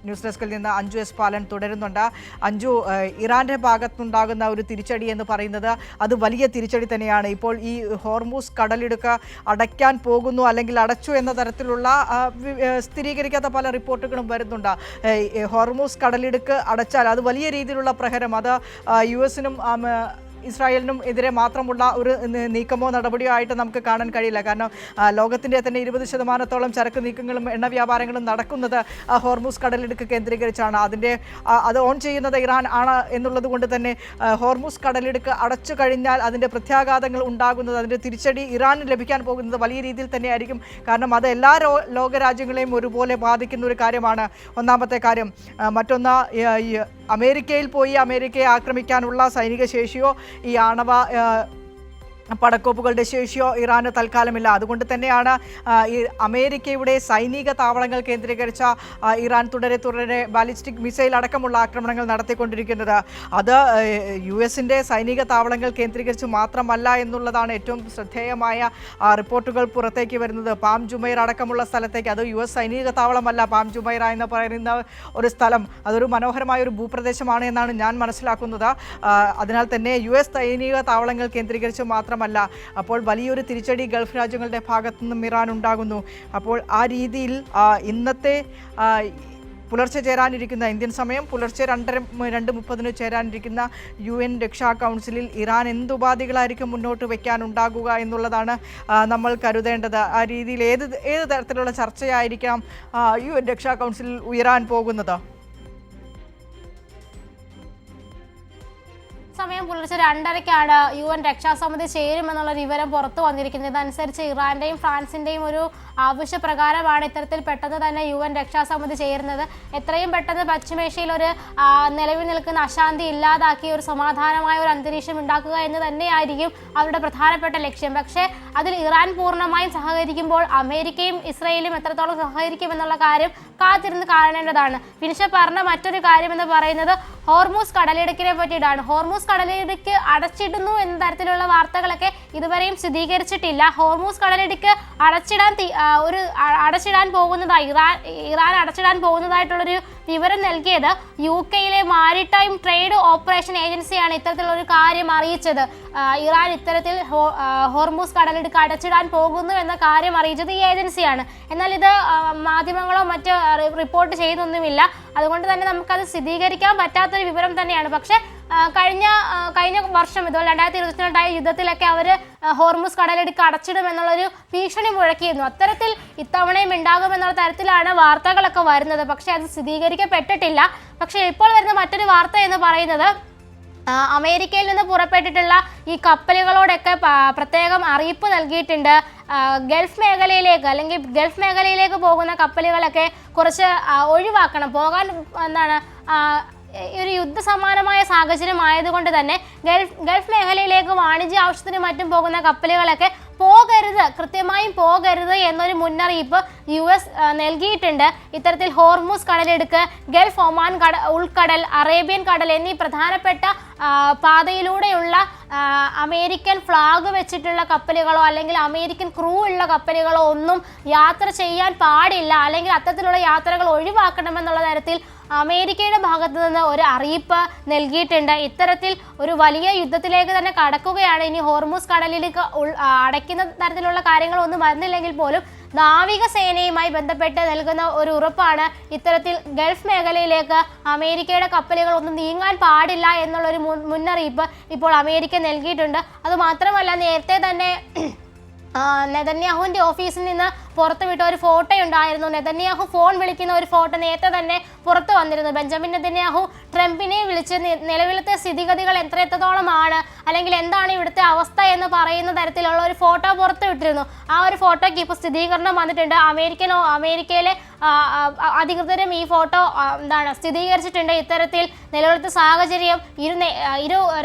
News ഡെസ്കിൽ നിന്ന് Anju S പാലൻ തുടരുന്നുണ്ട്. അഞ്ജു, ഇറാന്റെ ഭാഗത്തുനിന്നുണ്ടാകുന്ന ഒരു തിരിച്ചടി എന്ന് പറയുന്നത് അത് വലിയ തിരിച്ചടി തന്നെയാണ്. ഇപ്പോൾ ഈ ഹോർമൂസ് കടലിടുക്ക് അടയ്ക്കാൻ പോകുന്നു അല്ലെങ്കിൽ അടച്ചു എന്ന തരത്തിലുള്ള സ്ഥിരീകരിക്കാത്ത പല റിപ്പോർട്ടുകളും വരുന്നുണ്ട്. ഹോർമൂസ് കടലിടുക്ക് അടച്ചാൽ അത് വലിയ രീതിയിലുള്ള പ്രഹരം, അത് US-നും ഇസ്രായേലിനും എതിരെ മാത്രമുള്ള ഒരു നീക്കമോ നടപടിയോ ആയിട്ട് നമുക്ക് കാണാൻ കഴിയില്ല. കാരണം ലോകത്തിൻ്റെ തന്നെ 20% ചരക്ക് നീക്കങ്ങളും എണ്ണ വ്യാപാരങ്ങളും നടക്കുന്നത് ഹോർമൂസ് കടലിടുക്ക് കേന്ദ്രീകരിച്ചാണ്. അത് ഓൺ ചെയ്യുന്നത് ഇറാൻ ആണ് എന്നുള്ളത് കൊണ്ട് തന്നെ ഹോർമൂസ് കടലിടുക്ക് അടച്ചു കഴിഞ്ഞാൽ അതിൻ്റെ പ്രത്യാഘാതങ്ങൾ ഉണ്ടാകുന്നത്, അതിൻ്റെ തിരിച്ചടി ഇറാന് ലഭിക്കാൻ പോകുന്നത് വലിയ രീതിയിൽ തന്നെയായിരിക്കും. കാരണം അത് എല്ലാ ലോകരാജ്യങ്ങളെയും ഒരുപോലെ ബാധിക്കുന്ന ഒരു കാര്യമാണ്, ഒന്നാമത്തെ കാര്യം. മറ്റൊന്ന്, അമേരിക്കയിൽ പോയി അമേരിക്കയെ ആക്രമിക്കാനുള്ള സൈനിക ശേഷിയോ ഈ ആണവ പടക്കോപ്പുകളുടെ ശേഷിയോ ഇറാന് തൽക്കാലമില്ല. അതുകൊണ്ട് തന്നെയാണ് ഈ അമേരിക്കയുടെ സൈനിക താവളങ്ങൾ കേന്ദ്രീകരിച്ച ഇറാൻ തുടരെ ബാലിസ്റ്റിക് മിസൈൽ അടക്കമുള്ള ആക്രമണങ്ങൾ നടത്തിക്കൊണ്ടിരിക്കുന്നത്. അത് US-ന്റെ സൈനിക താവളങ്ങൾ കേന്ദ്രീകരിച്ച് മാത്രമല്ല എന്നുള്ളതാണ് ഏറ്റവും ശ്രദ്ധേയമായ റിപ്പോർട്ടുകൾ പുറത്തേക്ക് വരുന്നത്. പാം ജുമൈർ അടക്കമുള്ള സ്ഥലത്തേക്ക്, അത് US സൈനിക താവളമല്ല, പാം ജുമൈറ എന്ന് പറയുന്ന ഒരു സ്ഥലം അതൊരു മനോഹരമായ ഒരു ഭൂപ്രദേശമാണ് എന്നാണ് ഞാൻ മനസ്സിലാക്കുന്നത്. അതിനാൽ തന്നെ US സൈനിക താവളങ്ങൾ കേന്ദ്രീകരിച്ച് മാത്രമല്ല. അപ്പോൾ വലിയൊരു തിരിച്ചടി ഗൾഫ് രാജ്യങ്ങളുടെ ഭാഗത്തു നിന്നും ഇറാൻ ഉണ്ടാകുന്നു. അപ്പോൾ ആ രീതിയിൽ ഇന്നത്തെ പുലർച്ചെ ചേരാനിരിക്കുന്ന, ഇന്ത്യൻ സമയം പുലർച്ചെ 2:30 ചേരാനിരിക്കുന്ന UN രക്ഷാ കൗൺസിലിൽ ഇറാൻ എന്തുപാധികളായിരിക്കും മുന്നോട്ട് വയ്ക്കാനുണ്ടാകുക എന്നുള്ളതാണ് നമ്മൾ കരുതേണ്ടത്. ആ രീതിയിൽ ഏത് തരത്തിലുള്ള ചർച്ചയായിരിക്കാം UN രക്ഷാ കൗൺസിലിൽ ഉയരാൻ പോകുന്നത്? സമയം പുലർച്ചെ 2:30 UN രക്ഷാസമിതി ചേരുമെന്നുള്ള വിവരം പുറത്തു വന്നിരിക്കുന്നത്. ഇതനുസരിച്ച് ഇറാന്റെയും ഫ്രാൻസിന്റെയും ഒരു ആവശ്യപ്രകാരമാണ് ഇത്തരത്തിൽ പെട്ടെന്ന് തന്നെ UN രക്ഷാസമിതി ചേരുന്നത്. എത്രയും പെട്ടെന്ന് പശ്ചിമേഷ്യയിൽ ഒരു നിലവിൽ നിൽക്കുന്ന അശാന്തി ഇല്ലാതാക്കി ഒരു സമാധാനമായ ഒരു അന്തരീക്ഷം ഉണ്ടാക്കുക എന്ന് തന്നെയായിരിക്കും അവരുടെ പ്രധാനപ്പെട്ട ലക്ഷ്യം. പക്ഷേ അതിൽ ഇറാൻ പൂർണ്ണമായും സഹകരിക്കുമ്പോൾ അമേരിക്കയും ഇസ്രയേലും എത്രത്തോളം സഹകരിക്കുമെന്നുള്ള കാര്യം കാത്തിരുന്ന് കാണേണ്ടതാണ്. ഫിനിഷ പറഞ്ഞ മറ്റൊരു കാര്യം എന്ന് പറയുന്നത് ഹോർമൂസ് കടലിടുക്കിനെ പറ്റിയിട്ടാണ്. ഹോർമൂസ് കടലിടുക്ക് അടച്ചിടുന്നു എന്ന തരത്തിലുള്ള വാർത്തകളൊക്കെ ഇതുവരെയും സ്ഥിരീകരിച്ചിട്ടില്ല. ഹോർമൂസ് കടലിടുക്ക് അടച്ചിടാൻ പോകുന്നതായി ഇറാൻ അടച്ചിടാൻ പോകുന്നതായിട്ടുള്ളൊരു വിവരം നൽകിയത് UK-യിലെ മാരിടൈം ട്രേഡ് ഓപ്പറേഷൻ ഏജൻസിയാണ് ഇത്തരത്തിലുള്ളൊരു കാര്യം അറിയിച്ചത്. ഇറാൻ ഇത്തരത്തിൽ ഹോർമൂസ് കടലിടുക്ക് അടച്ചിടാൻ പോകുന്നു എന്ന കാര്യം അറിയിച്ചത് ഈ ഏജൻസിയാണ്. എന്നാൽ ഇത് മാധ്യമങ്ങളോ മറ്റ് റിപ്പോർട്ട് ചെയ്യുന്നൊന്നുമില്ല. അതുകൊണ്ട് തന്നെ നമുക്കത് സ്ഥിരീകരിക്കാൻ പറ്റാത്തൊരു വിവരം തന്നെയാണ്. പക്ഷേ കഴിഞ്ഞ വർഷം ഇതുപോലെ 2022 യുദ്ധത്തിലൊക്കെ അവർ ഹോർമൂസ് കടലിടുക്ക് അടച്ചിടുമെന്നുള്ളൊരു ഭീഷണി മുഴക്കിയിരുന്നു. അത്തരത്തിൽ ഇത്തവണയും ഉണ്ടാകുമെന്നുള്ള തരത്തിലാണ് വാർത്തകളൊക്കെ വരുന്നത്. പക്ഷേ അത് സ്ഥിരീകരിക്കപ്പെട്ടിട്ടില്ല. പക്ഷേ ഇപ്പോൾ വരുന്ന മറ്റൊരു വാർത്ത എന്ന് പറയുന്നത് അമേരിക്കയിൽ നിന്ന് പുറപ്പെട്ടിട്ടുള്ള ഈ കപ്പലുകളോടൊക്കെ പ്രത്യേകം അറിയിപ്പ് നൽകിയിട്ടുണ്ട്. ഗൾഫ് മേഖലയിലേക്ക് പോകുന്ന കപ്പലുകളൊക്കെ കുറച്ച് ഒഴിവാക്കണം. ഒരു യുദ്ധസമാനമായ സാഹചര്യം ആയതുകൊണ്ട് തന്നെ ഗൾഫ് മേഖലയിലേക്ക് വാണിജ്യ ആവശ്യത്തിനും മറ്റും പോകുന്ന കപ്പലുകളൊക്കെ കൃത്യമായും പോകരുത് എന്നൊരു മുന്നറിയിപ്പ് US നൽകിയിട്ടുണ്ട്. ഇത്തരത്തിൽ ഹോർമൂസ് കടലിടുക്ക്, ഗൾഫ് ഒമാൻ ഉൾക്കടൽ, അറേബ്യൻ കടൽ എന്നീ പ്രധാനപ്പെട്ട പാതയിലൂടെയുള്ള അമേരിക്കൻ ഫ്ലാഗ് വെച്ചിട്ടുള്ള കപ്പലുകളോ അല്ലെങ്കിൽ അമേരിക്കൻ ക്രൂ ഉള്ള കപ്പലുകളോ ഒന്നും യാത്ര ചെയ്യാൻ പാടില്ല, അല്ലെങ്കിൽ അത്തരത്തിലുള്ള യാത്രകൾ ഒഴിവാക്കണമെന്നുള്ള തരത്തിൽ അമേരിക്കയുടെ ഭാഗത്തു നിന്ന് ഒരു അറിയിപ്പ് നൽകിയിട്ടുണ്ട്. ഇത്തരത്തിൽ ഒരു വലിയ യുദ്ധത്തിലേക്ക് തന്നെ കടക്കുകയാണ്. ഇനി ഹോർമൂസ് കടലിലേക്ക് അടയ്ക്കുന്ന തരത്തിലുള്ള കാര്യങ്ങളൊന്നും വരുന്നില്ലെങ്കിൽ പോലും നാവികസേനയുമായി ബന്ധപ്പെട്ട് നൽകുന്ന ഒരു ഉറപ്പാണ് ഇത്തരത്തിൽ ഗൾഫ് മേഖലയിലേക്ക് അമേരിക്കയുടെ കപ്പലുകളൊന്നും നീങ്ങാൻ പാടില്ല എന്നുള്ളൊരു മുന്നറിയിപ്പ് ഇപ്പോൾ അമേരിക്ക നൽകിയിട്ടുണ്ട്. അതുമാത്രമല്ല, നേരത്തെ തന്നെ നെതന്യാഹുവിൻ്റെ ഓഫീസിൽ നിന്ന് പുറത്തുവിട്ട ഒരു ഫോട്ടോ ഉണ്ടായിരുന്നു. നെതന്യാഹു ഫോൺ വിളിക്കുന്ന ഒരു ഫോട്ടോ നേരത്തെ തന്നെ പുറത്തു വന്നിരുന്നു. ബെഞ്ചമിൻ നെതന്യാഹു ട്രംപിനെ വിളിച്ച് നിലവിലത്തെ സ്ഥിതിഗതികൾ എത്രത്തോളമാണ് അല്ലെങ്കിൽ എന്താണ് ഇവിടുത്തെ അവസ്ഥ എന്ന് പറയുന്ന തരത്തിലുള്ള ഒരു ഫോട്ടോ പുറത്തു വിട്ടിരുന്നു. ആ ഒരു ഫോട്ടോയ്ക്ക് ഇപ്പോൾ സ്ഥിരീകരണം വന്നിട്ടുണ്ട്. അമേരിക്കയിലെ അധികൃതരും ഈ ഫോട്ടോ സ്ഥിരീകരിച്ചിട്ടുണ്ട്. ഇത്തരത്തിൽ നിലവിലത്തെ സാഹചര്യം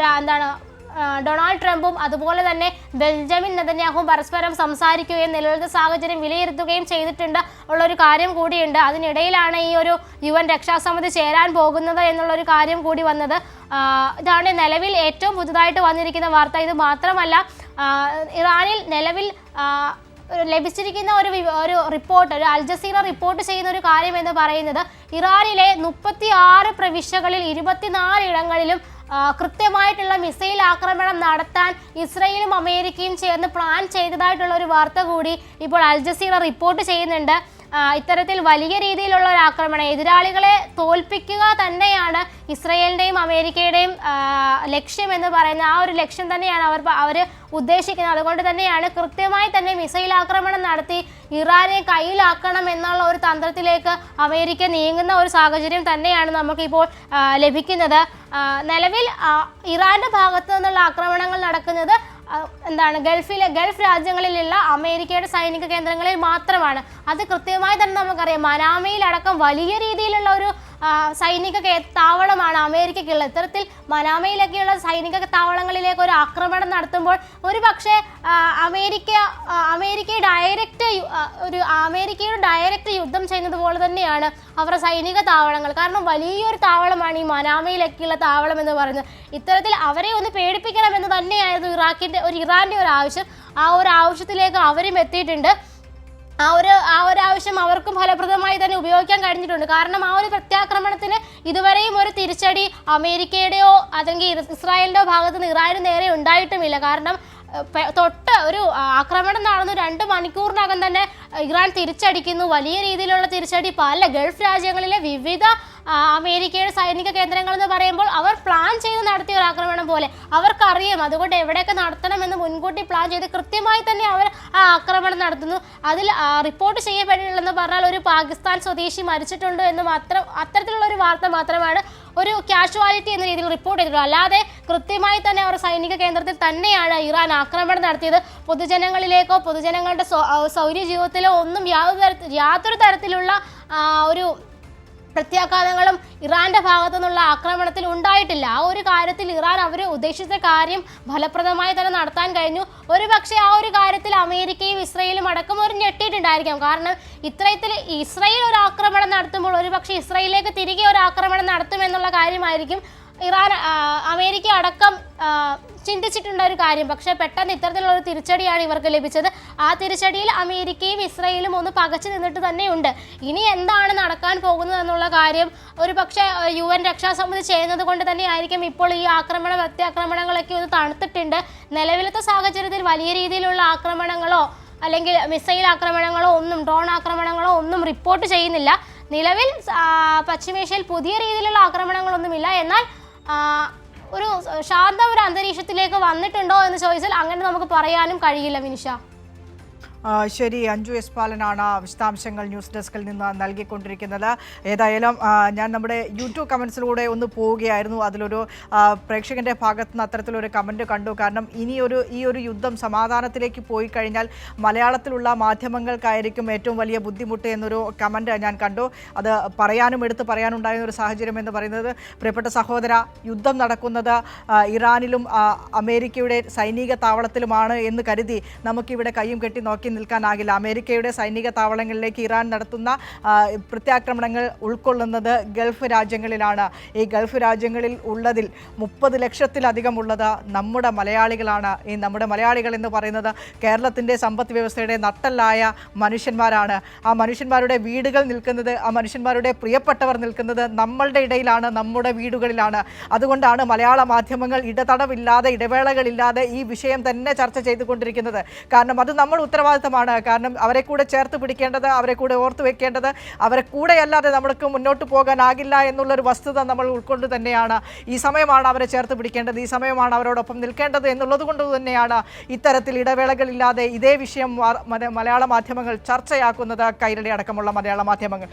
ഡൊണാൾഡ് ട്രംപും അതുപോലെ തന്നെ ബെഞ്ചമിൻ നെതന്യാഹുവും പരസ്പരം സംസാരിക്കുകയും നിലവിലത്തെ സാഹചര്യം വിലയിരുത്തുകയും ചെയ്തിട്ടുണ്ട് ഉള്ളൊരു കാര്യം കൂടിയുണ്ട്. അതിനിടയിലാണ് ഈ ഒരു UN രക്ഷാസമിതി ചേരാൻ പോകുന്നത് എന്നുള്ളൊരു കാര്യം കൂടി വന്നത്. ഇതാണ് നിലവിൽ ഏറ്റവും പുതുതായിട്ട് വന്നിരിക്കുന്ന വാർത്ത. ഇത് മാത്രമല്ല, ഇറാനിൽ നിലവിൽ ലഭിച്ചിരിക്കുന്ന ഒരു റിപ്പോർട്ട്, ഒരു അൽ ജസീറ റിപ്പോർട്ട് ചെയ്യുന്ന ഒരു കാര്യം എന്ന് പറയുന്നത് ഇറാനിലെ 36 പ്രവിശ്യകളിൽ 24 ഇടങ്ങളിലും കൃത്യമായിട്ടുള്ള മിസൈൽ ആക്രമണം നടത്താൻ ഇസ്രയേലും അമേരിക്കയും ചേർന്ന് പ്ലാൻ ചെയ്തതായിട്ടുള്ള ഒരു വാർത്ത കൂടി ഇപ്പോൾ അൽ ജസീറ റിപ്പോർട്ട് ചെയ്യുന്നുണ്ട്. ഇത്തരത്തിൽ വലിയ രീതിയിലുള്ള ഒരു ആക്രമണം, എതിരാളികളെ തോൽപ്പിക്കുക തന്നെയാണ് ഇസ്രയേലിൻ്റെയും അമേരിക്കയുടെയും ലക്ഷ്യം എന്ന് പറയുന്ന ആ ഒരു ലക്ഷ്യം തന്നെയാണ് അവർ ഉദ്ദേശിക്കുന്നത്. അതുകൊണ്ട് തന്നെയാണ് കൃത്യമായി തന്നെ മിസൈൽ ആക്രമണം നടത്തി ഇറാനെ കയ്യിലാക്കണം എന്നുള്ള ഒരു തന്ത്രത്തിലേക്ക് അമേരിക്ക നീങ്ങുന്ന ഒരു സാഹചര്യം തന്നെയാണ് നമുക്കിപ്പോൾ ലഭിക്കുന്നത്. നിലവിൽ ഇറാന്റെ ഭാഗത്തു നിന്നുള്ള ആക്രമണങ്ങൾ നടക്കുന്നത് ഗൾഫ് രാജ്യങ്ങളിലുള്ള അമേരിക്കയുടെ സൈനിക കേന്ദ്രങ്ങളിൽ മാത്രമാണ്. അത് കൃത്യമായി തന്നെ നമുക്കറിയാം. മനാമയിലടക്കം വലിയ രീതിയിലുള്ള ഒരു സൈനിക താവളമാണ് അമേരിക്കയ്ക്കുള്ളത്. ഇത്തരത്തിൽ മനാമയിലൊക്കെയുള്ള സൈനിക താവളങ്ങളിലേക്ക് ഒരു ആക്രമണം നടത്തുമ്പോൾ ഒരു പക്ഷേ അമേരിക്കയുടെ ഡയറക്റ്റ് യുദ്ധം ചെയ്യുന്നത് പോലെ തന്നെയാണ് അവരുടെ സൈനിക താവളങ്ങൾ. കാരണം വലിയൊരു താവളമാണ് ഈ മനാമയിലൊക്കെയുള്ള താവളം എന്ന് പറയുന്നത്. ഇത്തരത്തിൽ അവരെ ഒന്ന് പേടിപ്പിക്കണമെന്ന് തന്നെയായിരുന്നു ഇറാന്റെ ഒരു ആവശ്യം. ആ ഒരു ആവശ്യത്തിലേക്ക് അവരും എത്തിയിട്ടുണ്ട്. ആ ഒരു ആവശ്യം അവർക്കും ഫലപ്രദമായി തന്നെ ഉപയോഗിക്കാൻ കഴിഞ്ഞിട്ടുണ്ട്. കാരണം ആ ഒരു പ്രത്യാക്രമണത്തിന് ഇതുവരെയും ഒരു തിരിച്ചടി അമേരിക്കയുടെയോ അല്ലെങ്കിൽ ഇസ്രായേലിൻ്റെയോ ഭാഗത്ത് നിന്ന് ഇറാന് നേരെ ഉണ്ടായിട്ടുമില്ല. കാരണം ഒരു ആക്രമണം നടന്നു 2 മണിക്കൂറിനകം തന്നെ ഇറാൻ തിരിച്ചടിക്കുന്നു. വലിയ രീതിയിലുള്ള തിരിച്ചടി പല ഗൾഫ് രാജ്യങ്ങളിലെ വിവിധ അമേരിക്കയുടെ സൈനിക കേന്ദ്രങ്ങൾ എന്ന് പറയുമ്പോൾ അവർ പ്ലാൻ ചെയ്ത് നടത്തിയ ഒരു ആക്രമണം പോലെ അവർക്കറിയാം. അതുകൊണ്ട് എവിടെയൊക്കെ നടത്തണമെന്ന് മുൻകൂട്ടി പ്ലാൻ ചെയ്ത് കൃത്യമായി തന്നെ അവർ ആ ആക്രമണം നടത്തുന്നു. അതിൽ റിപ്പോർട്ട് ചെയ്യപ്പെട്ടിട്ടുള്ളതെന്ന് പറഞ്ഞാൽ ഒരു പാകിസ്ഥാൻ സ്വദേശി മരിച്ചിട്ടുണ്ട് എന്ന് മാത്രം, അത്തരത്തിലുള്ള ഒരു വാർത്ത മാത്രമാണ് ഒരു കാഷ്വാലിറ്റി എന്ന രീതിയിൽ റിപ്പോർട്ട് ചെയ്തിട്ടുള്ളത്. അല്ലാതെ കൃത്യമായി തന്നെ അവർ സൈനിക കേന്ദ്രത്തിൽ തന്നെയാണ് ഇറാൻ ആക്രമണം നടത്തിയത്. പൊതുജനങ്ങളിലേക്കോ പൊതുജനങ്ങളുടെ സൗര്യ ജീവിതത്തിലോ ഒന്നും യാതൊരു തരത്തിലുള്ള ഒരു പ്രത്യാഘാതങ്ങളും ഇറാന്റെ ഭാഗത്തു നിന്നുള്ള ആക്രമണത്തിൽ ഉണ്ടായിട്ടില്ല. ആ ഒരു കാര്യത്തിൽ ഇറാൻ അവർ ഉദ്ദേശിച്ച കാര്യം ഫലപ്രദമായി തന്നെ നടത്താൻ കഴിഞ്ഞു. ഒരു പക്ഷേ ആ ഒരു കാര്യത്തിൽ അമേരിക്കയും ഇസ്രയേലും അടക്കം ഒരു ഞെട്ടിയിട്ടുണ്ടായിരിക്കാം. കാരണം ഇത്തരത്തിൽ ഇസ്രയേൽ ഒരു ആക്രമണം നടത്തുമ്പോൾ ഒരു പക്ഷേ ഇസ്രയേലിലേക്ക് തിരികെ ഒരു ആക്രമണം നടത്തുമെന്നുള്ള കാര്യമായിരിക്കും അമേരിക്ക അടക്കം ചിന്തിച്ചിട്ടുണ്ട ഒരു കാര്യം. പക്ഷേ പെട്ടെന്ന് ഇത്തരത്തിലുള്ള ഒരു തിരിച്ചടിയാണ് ഇവർക്ക് ലഭിച്ചത്. ആ തിരിച്ചടിയിൽ അമേരിക്കയും ഇസ്രയേലും ഒന്ന് പകച്ചു നിന്നിട്ട് തന്നെയുണ്ട്. ഇനി എന്താണ് നടക്കാൻ പോകുന്നത് എന്നുള്ള കാര്യം ഒരു പക്ഷേ UN രക്ഷാസമിതി ചെയ്യുന്നത് കൊണ്ട് തന്നെ ആയിരിക്കും ഇപ്പോൾ ഈ പ്രത്യാക്രമണങ്ങളൊക്കെ ഒന്ന് തണുത്തിട്ടുണ്ട്. നിലവിലത്തെ സാഹചര്യത്തിൽ വലിയ രീതിയിലുള്ള ആക്രമണങ്ങളോ അല്ലെങ്കിൽ മിസൈൽ ആക്രമണങ്ങളോ ഒന്നും ഡ്രോൺ ആക്രമണങ്ങളോ ഒന്നും റിപ്പോർട്ട് ചെയ്യുന്നില്ല. നിലവിൽ പശ്ചിമേഷ്യയിൽ പുതിയ രീതിയിലുള്ള ആക്രമണങ്ങളൊന്നുമില്ല. എന്നാൽ ഒരു ഒരു അന്തരീക്ഷത്തിലേക്ക് വന്നിട്ടുണ്ടോ എന്ന് ചോദിച്ചാൽ അങ്ങനെ നമുക്ക് പറയാനും കഴിയില്ല. വിനിഷ, ശരി. അഞ്ജു എസ് പാലനാണ് വിശദാംശങ്ങൾ ന്യൂസ് ഡെസ്കിൽ നിന്ന് നൽകിക്കൊണ്ടിരിക്കുന്നത്. ഏതായാലും ഞാൻ നമ്മുടെ യൂട്യൂബ് കമൻസിലൂടെ ഒന്ന് പോവുകയായിരുന്നു. അതിലൊരു പ്രേക്ഷകൻ്റെ ഭാഗത്ത് നിന്ന് അത്തരത്തിലൊരു കമൻറ്റ് കണ്ടു. കാരണം ഈ ഒരു യുദ്ധം സമാധാനത്തിലേക്ക് പോയി കഴിഞ്ഞാൽ മലയാളത്തിലുള്ള മാധ്യമങ്ങൾക്കായിരിക്കും ഏറ്റവും വലിയ ബുദ്ധിമുട്ട് എന്നൊരു കമൻറ്റ് ഞാൻ കണ്ടു. അത് എടുത്ത് പറയാനുണ്ടായിരുന്ന ഒരു സാഹചര്യം എന്ന് പറയുന്നത്, പ്രിയപ്പെട്ട സഹോദര, യുദ്ധം നടക്കുന്നത് ഇറാനിലും അമേരിക്കയുടെ സൈനിക താവളത്തിലുമാണ് എന്ന് കരുതി നമുക്കിവിടെ കയ്യും കെട്ടി നോക്കി നിൽക്കാനാകില്ല. അമേരിക്കയുടെ സൈനിക താവളങ്ങളിലേക്ക് ഇറാൻ നടത്തുന്ന പ്രത്യാക്രമണങ്ങൾ ഉൾക്കൊള്ളുന്നത് ഗൾഫ് രാജ്യങ്ങളിലാണ്. ഈ ഗൾഫ് രാജ്യങ്ങളിൽ ഉള്ളതിൽ 30 ലക്ഷത്തിലധികം ഉള്ളത് നമ്മുടെ മലയാളികളാണ്. ഈ നമ്മുടെ മലയാളികൾ എന്ന് പറയുന്നത് കേരളത്തിൻ്റെ സമ്പദ് വ്യവസ്ഥയുടെ നട്ടെല്ലായ മനുഷ്യന്മാരാണ്. ആ മനുഷ്യന്മാരുടെ വീടുകൾ നിൽക്കുന്നത്, ആ മനുഷ്യന്മാരുടെ പ്രിയപ്പെട്ടവർ നിൽക്കുന്നത് നമ്മളുടെ ഇടയിലാണ്, നമ്മുടെ വീടുകളിലാണ്. അതുകൊണ്ടാണ് മലയാള മാധ്യമങ്ങൾ ഇടതടവില്ലാതെ ഇടവേളകളില്ലാതെ ഈ വിഷയം തന്നെ ചർച്ച ചെയ്തുകൊണ്ടിരിക്കുന്നത്. കാരണം അത് നമ്മൾ ഉത്തരവാദിത്തമാണ്. കാരണം അവരെ കൂടെ ചേർത്ത് പിടിക്കേണ്ടത്, അവരെ കൂടെ ഓർത്തു വെക്കേണ്ടത്, അവരെ കൂടെയല്ലാതെ നമ്മൾക്ക് മുന്നോട്ട് പോകാനാകില്ല എന്നുള്ളൊരു വസ്തുത നമ്മൾ ഉൾക്കൊണ്ട് തന്നെയാണ് ഈ സമയമാണ് അവരെ ചേർത്ത് പിടിക്കേണ്ടത്, ഈ സമയമാണ് അവരോടൊപ്പം നിൽക്കേണ്ടത് എന്നുള്ളത് കൊണ്ട് തന്നെയാണ് ഇത്തരത്തിൽ ഇടവേളകളില്ലാതെ ഇതേ വിഷയം മലയാള മാധ്യമങ്ങൾ ചർച്ചയാക്കുന്നത്, കൈരളി അടക്കമുള്ള മലയാള മാധ്യമങ്ങൾ.